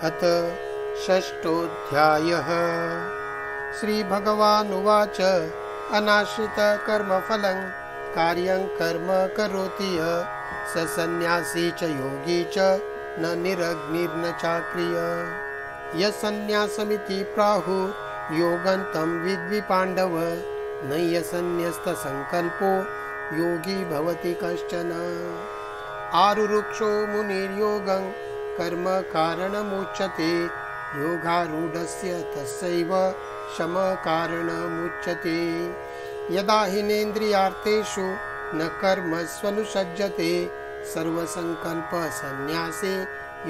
अथ षष्ठोऽध्यायः। श्रीभगवानुवाच अनाश्रितकर्मफलं कार्यं कर्म करोति यः स सन्न्यासी च योगी च न निरग्निर्न चाक्रिय। यसन्न्यासमिति प्राहुः योगं तं विद्धि पाण्डव न यसन्न्यस्तसंकल्पो योगी भवति कश्चन। आरुरुक्षो मुनिर्योगं कर्म कारणमुच्यते योगारूढस्य तस्यैव शम कारणमुच्यते। यदा हिनेन्द्रियार्थेषु न कर्मस्वनुसज्जते सर्वसंकल्प सन्न्यासे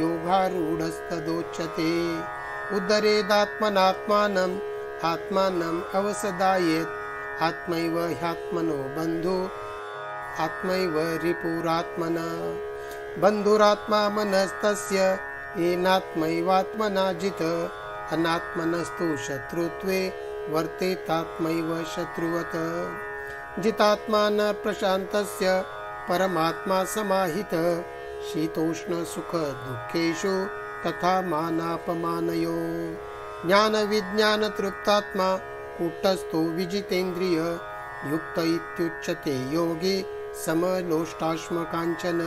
योगारूढस्तदोच्यते। उद्धरेदात्मनात्मानम् आत्मानम् अवसदायेत् आत्मैव ह्यात्मनो बन्धु आत्मैव रिपुरात्मना। बन्धुरात्मा मनस्तस्य येनात्मैवात्मना जितः अनात्मनस्तु शत्रुत्वे वर्तेतात्मैव शत्रुवत्। जितात्मा न प्रशान्तस्य परमात्मा समाहितः शीतोष्ण सुख दुःखेषु तथा मानापमानयोः। ज्ञानविज्ञान तृप्तात्मा कूटस्थो विजितेन्द्रिय युक्त इत्युच्यते योगी समलोष्टाश्मकाञ्चन।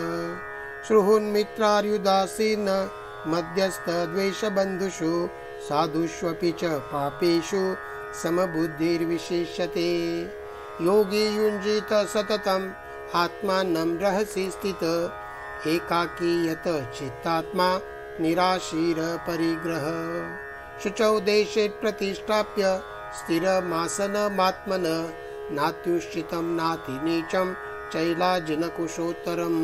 श्रुहुन्मित्रार्युदासीन मध्यस्थद्वेषबन्धुषु साधुष्वपि च पापेषु समबुद्धिर्विशेष्यते। योगी युञ्जीत सततम् आत्मानं रहसि स्थितः एकाकी यत चित्तात्मा निराशीर परिग्रह। शुचौ देशे प्रतिष्ठाप्य स्थिरमासनमात्मनः नात्युश्चितं नातिनीचं चैलाजिनकुशोत्तरम्।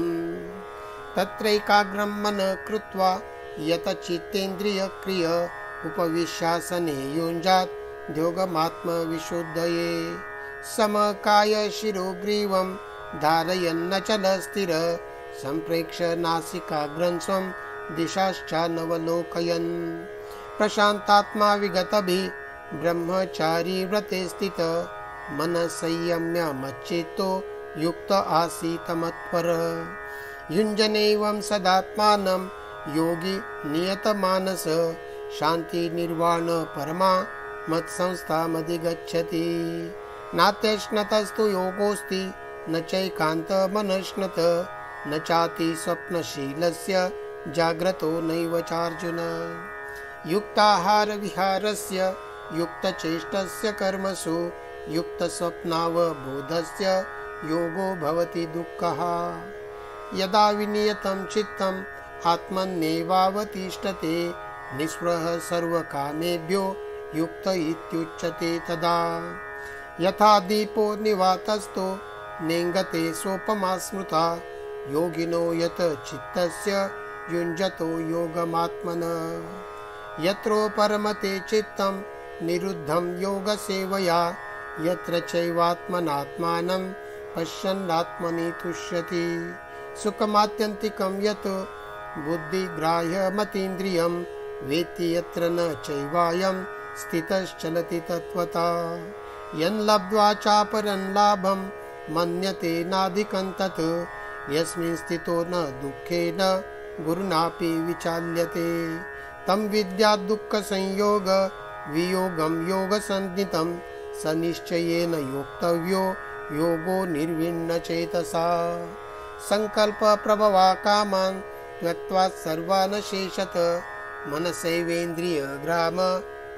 तत्रैकाग्रं मनः कृत्वा यतचित्तेन्द्रियक्रिय उपविश्यासने युञ्जात् ध्योगमात्मविशुद्धये। समकाय शिरोग्रीवं धारयन्नचल स्थिर सम्प्रेक्ष्य नासिकाग्रं स्वं दिशाश्चानवलोकयन्। प्रशान्तात्मा विगतभिः ब्रह्मचारी व्रते स्थितः मनः संयम्य मच्चित्तो युक्त आसीत् मत्परः। युञ्जनेवं सदात्मानं योगी नियतमानस शान्ति निर्वाण परमा मत्संस्थामधिगच्छति। नात्यश्नतस्तु योगोऽस्ति न चैकान्तमनश्नत न चाति स्वप्नशीलस्य जाग्रतो नैव चार्जुन। युक्ताहार विहारस्य युक्तचेष्टस्य कर्मसु युक्तस्वप्नावबोधस्य योगो भवति दुःखः। यदा विनियतं चित्तम् आत्मन्येवावतिष्ठते निःस्पृहः सर्वकामेभ्यो युक्त इत्युच्यते तदा। यथा दीपो निवातस्थो नेङ्गते सोपमा स्मृता योगिनो यत चित्तस्य युञ्जतो योगमात्मनः। यत्रोपरमते चित्तं निरुद्धं योगसेवया यत्र चैवात्मनात्मानं पश्यन्नात्मनि तुष्यति। सुखमात्यन्तिकं यत् बुद्धिग्राह्यमतीन्द्रियं वेत्ति यत्र न चैवायं स्थितश्चलति तत्त्वता। यन्लब्ध्वा चापरं लाभं मन्यते नाधिकं तत् यस्मिन् स्थितो न दुःखेन गुरुणापि विचाल्यते। तं विद्यात् दुःखसंयोग वियोगं योगसन्नितं स निश्चयेन योक्तव्यो योगो निर्विण्णचेतसा। संकल्प प्रभवा कामान् त्यक्त्वा सर्वान् शेषतः मनसैवेन्द्रियग्राम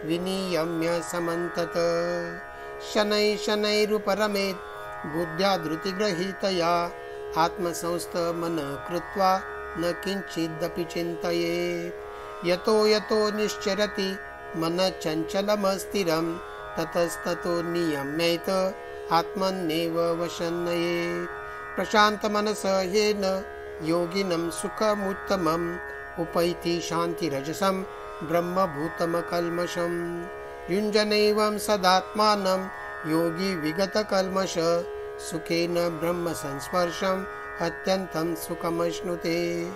विनियम्य समन्तत। शनैः शनैरुपरमेत् बुद्ध्या धृतिगृहीतया आत्मसंस्थमनः कृत्वा न किञ्चिदपि चिन्तयेत्। यतो यतो निश्चरति मनः चञ्चलमस्थिरं ततस्ततो नियम्यैत आत्मन्येव वशन्नयेत्। प्रशान्तमनसः येन योगिनं सुखमुत्तमम् उपैति शान्तिरजसं ब्रह्मभूतमकल्मषम्। युञ्जनेवं सदात्मानं योगी विगतकल्मष सुखेन ब्रह्मसंस्पर्शम् अत्यन्तं सुखमश्नुते।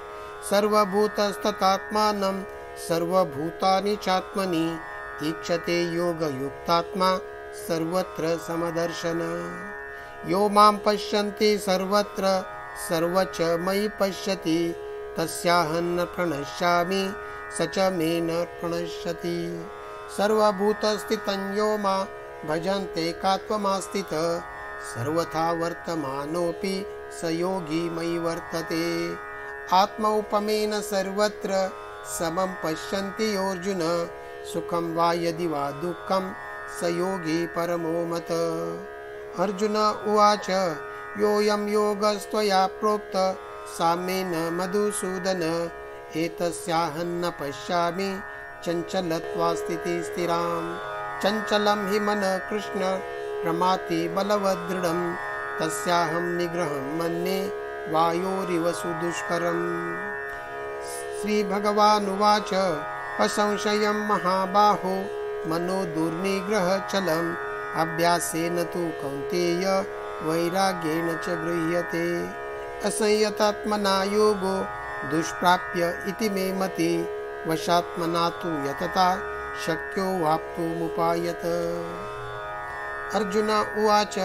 सर्वभूतस्तथात्मानं सर्वभूतानि चात्मनि ईक्षते योगयुक्तात्मा सर्वत्र समदर्शन। यो मां पश्यन्ति सर्वत्र सर्वच मयि पश्यति तस्याहं न प्रणश्यामि स च मे न प्रणश्यति। सर्वभूतस्थितं यो मां भजन्ते कात्वमास्थितः सर्वथा वर्तमानोऽपि स योगी मयि वर्तते। आत्मौपमेन सर्वत्र समं पश्यन्ति योऽर्जुन सुखं वा यदि वा दुःखं स योगी परमो मतः। अर्जुन उवाच योऽयं योगस्त्वया प्रोक्तः साम्येन मधुसूदन एतस्याहं न पश्यामि चञ्चलत्वा स्थितिः स्थिरां। चञ्चलं हि मनः कृष्ण प्रमाथि बलवदृढं तस्याहं निग्रहं मन्ये वायोरिव सुदुष्करम्। श्रीभगवानुवाच असंशयं महाबाहो मनो दुर्निग्रहचलम् अभ्यासेन तु कौन्तेय वैराग्येण च गृह्यते। असंयतात्मना योगो दुष्प्राप्य इति मे मति वशात्मना तु यतता शक्यो वाप्तुमुपायत। अर्जुन उवाच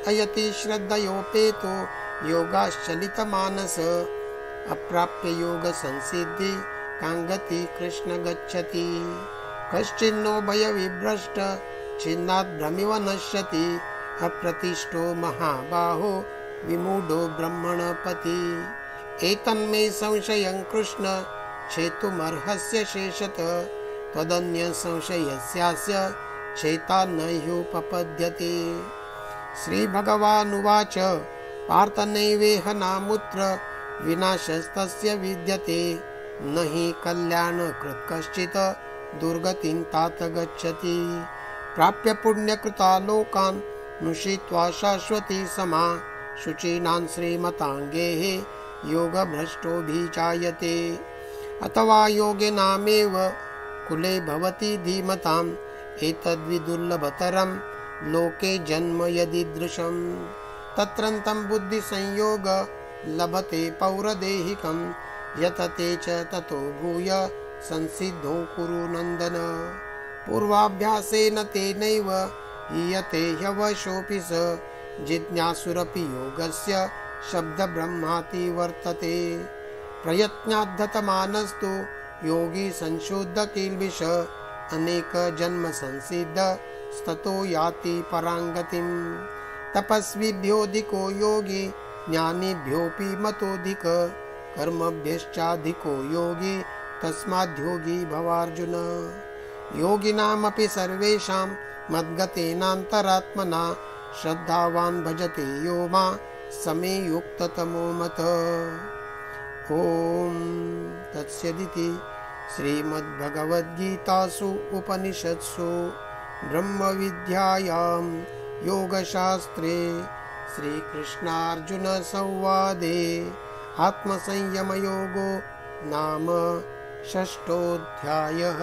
अयति श्रद्धयोपेतो योगाश्चलितमानस अप्राप्य योगसंसिद्धि काङ्गति कृष्ण गच्छति। कश्चिन्नो भयविभ्रष्ट छिन्नात् भ्रमिव नश्यति अप्रतिष्ठो महाबाहो विमूढो ब्रह्मणपति। एतन्मे संशयं कृष्ण छेतुमर्हस्य शेषतः त्वदन्य संशयस्यास्य चेता न ह्युपपद्यते। श्रीभगवानुवाच पार्थ नैवेह नामुत्र विनाशस्तस्य विद्यते न हि कल्याणकृत् कश्चित् दुर्गतिं तात गच्छति। प्राप्य पुण्यकृता लोकान् नुषित्वा शाश्वती समा शुचीनां श्रीमताङ्गेः योगभ्रष्टोऽभिजायते। अथवा योगिनामेव कुले भवति धीमताम् एतद्विदुर्लभतरं लोके जन्म यदीदृशं। तत्रन्तं बुद्धिसंयोग लभते पौरदेहिकं यतते च ततो भूय संसिद्धो कुरु नन्दन। पूर्वाभ्यासेन तेनैव हीयते ह्यवशोऽपि स जिज्ञासुरपि योगस्य शब्दब्रह्माति वर्तते। प्रयत्नाद्धतमानस्तु योगी संशुद्ध किल्बिष अनेक जन्म संसिद्ध स्ततो याति पराङ्गतिं। तपस्विभ्योऽधिको योगी ज्ञानिभ्योऽपि मतोऽधिक कर्मभ्यश्चाधिको योगी तस्माद्योगी भवार्जुन। योगिनामपि सर्वेषां मद्गतेनान्तरात्मना श्रद्धावान् भजते यो मां समे युक्ततमो मतः। ॐ तत्सदिति श्रीमद्भगवद्गीतासु उपनिषत्सु ब्रह्मविद्यायां योगशास्त्रे श्रीकृष्णार्जुनसंवादे आत्मसंयमयोगो नाम 6. अध्यायः।